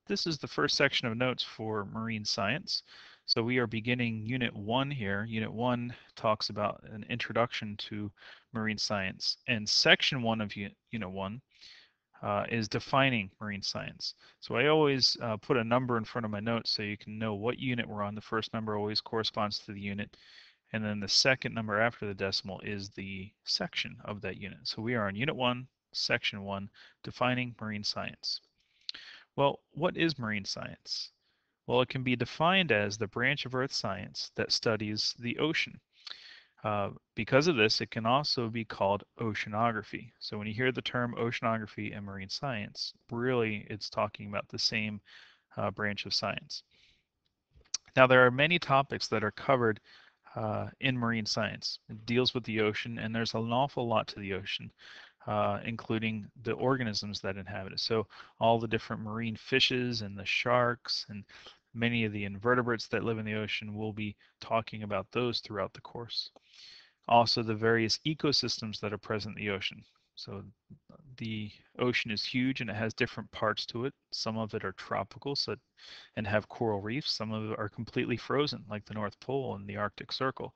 this is the first section of notes for marine science. So we are beginning Unit 1 here. Unit 1 talks about an introduction to marine science. And Section 1 of Unit 1 is defining marine science. So I always put a number in front of my notes so you can know what unit we're on. The first number always corresponds to the unit. And then the second number after the decimal is the section of that unit. So we are on Unit 1, Section 1, defining marine science. Well, what is marine science? Well, it can be defined as the branch of earth science that studies the ocean. Because of this, it can also be called oceanography. So when you hear the term oceanography and marine science, really it's talking about the same branch of science. Now, there are many topics that are covered in marine science. It deals with the ocean, and there's an awful lot to the ocean, including the organisms that inhabit it. So all the different marine fishes and the sharks and many of the invertebrates that live in the ocean, we'll be talking about those throughout the course. Also, the various ecosystems that are present in the ocean. So the ocean is huge and it has different parts to it. Some of it are tropical and have coral reefs. Some of it are completely frozen, like the North Pole and the Arctic Circle.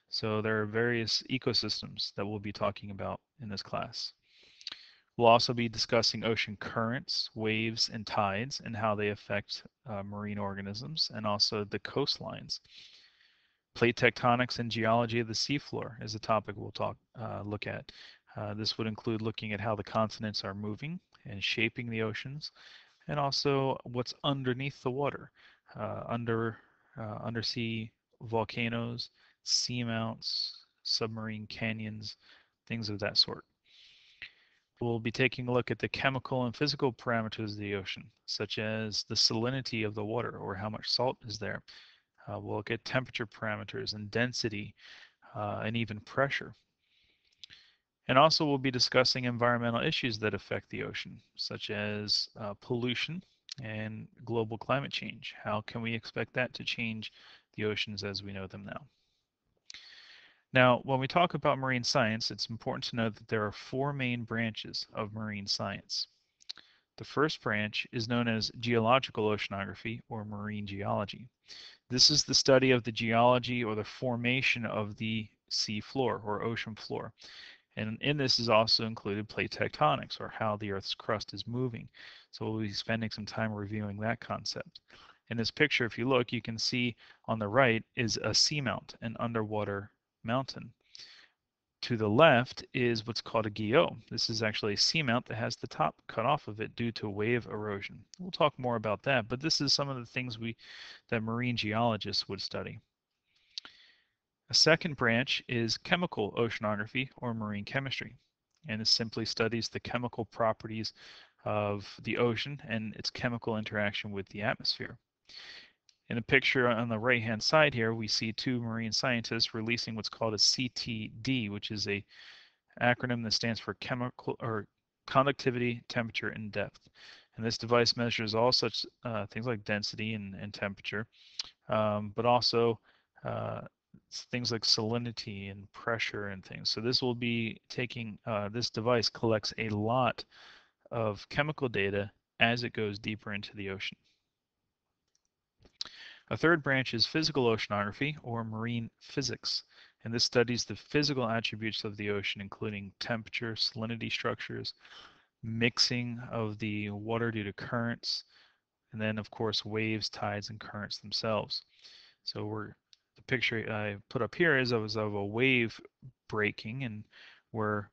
So there are various ecosystems that we'll be talking about in this class. We'll also be discussing ocean currents, waves, and tides and how they affect marine organisms, and also the coastlines. Plate tectonics and geology of the seafloor is a topic we'll look at. This would include looking at how the continents are moving and shaping the oceans, and also what's underneath the water, undersea volcanoes, seamounts, submarine canyons, things of that sort. We'll be taking a look at the chemical and physical parameters of the ocean, such as the salinity of the water or how much salt is there. We'll look at temperature parameters and density and even pressure. And also we'll be discussing environmental issues that affect the ocean, such as pollution and global climate change. How can we expect that to change the oceans as we know them now? Now, when we talk about marine science, it's important to note that there are four main branches of marine science. The first branch is known as geological oceanography or marine geology. This is the study of the geology or the formation of the sea floor or ocean floor. And in this is also included plate tectonics, or how the Earth's crust is moving. So we'll be spending some time reviewing that concept. In this picture, if you look, you can see on the right is a seamount, an underwater mountain. To the left is what's called a guyot. This is actually a seamount that has the top cut off of it due to wave erosion. We'll talk more about that, but this is some of the things that marine geologists would study. A second branch is chemical oceanography or marine chemistry, and it simply studies the chemical properties of the ocean and its chemical interaction with the atmosphere. In a picture on the right-hand side here, we see two marine scientists releasing what's called a CTD, which is a acronym that stands for chemical or conductivity, temperature, and depth. And this device measures all such things like density and temperature, but also things like salinity and pressure and things. So this will be taking, this device collects a lot of chemical data as it goes deeper into the ocean. A third branch is physical oceanography or marine physics, and this studies the physical attributes of the ocean, including temperature, salinity structures, mixing of the water due to currents, and then of course waves, tides, and currents themselves. So the picture I put up here is of a wave breaking, and we're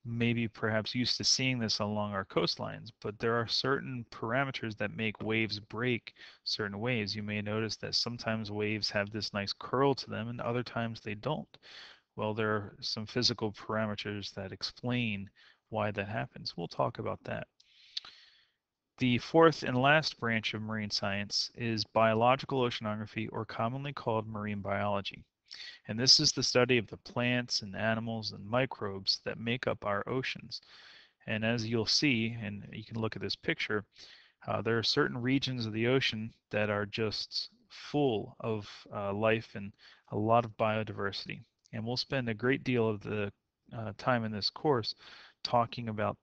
maybe perhaps used to seeing this along our coastlines, but there are certain parameters that make waves break certain waves. You may notice that sometimes waves have this nice curl to them and other times they don't. Well, there are some physical parameters that explain why that happens. We'll talk about that. The fourth and last branch of marine science is biological oceanography, or commonly called marine biology. And this is the study of the plants and animals and microbes that make up our oceans. And as you'll see, and you can look at this picture, there are certain regions of the ocean that are just full of life and a lot of biodiversity. And we'll spend a great deal of the time in this course talking about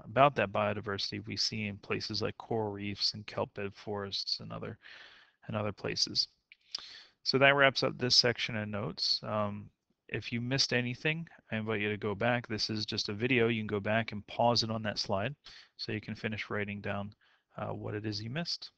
about that biodiversity we see in places like coral reefs and kelp bed forests and other places. So that wraps up this section of notes. If you missed anything, I invite you to go back. This is just a video. You can go back and pause it on that slide so you can finish writing down what it is you missed.